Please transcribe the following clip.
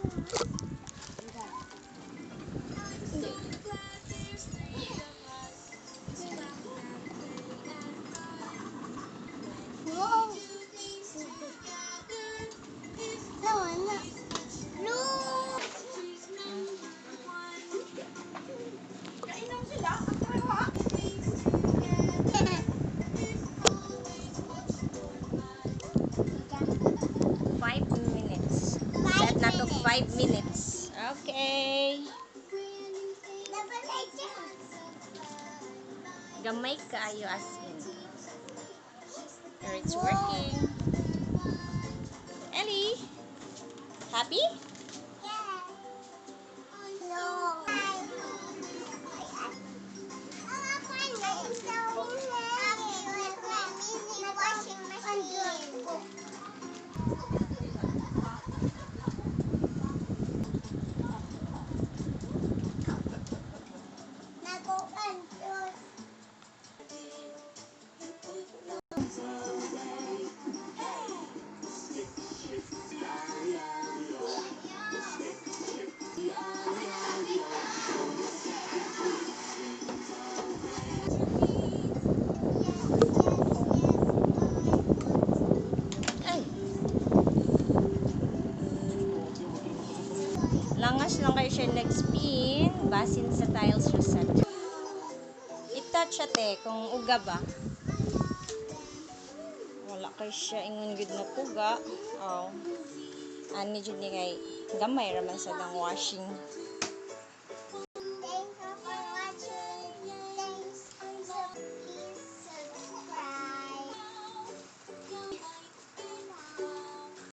Wow. Wala. Kainom sila. Ang trawa. 5 minutes. Set na to 5 minutes. Okay. Gamay kaayo as in. Or it's working. Ellie, happy? Ay. Langas lang kayo siya nag-spin. Basin sa tiles reset. I-touch ate kung uga ba. Wala kayo siya ingon gud na puga. Oh. Ani jud ni kay gamay raman sa dang washing.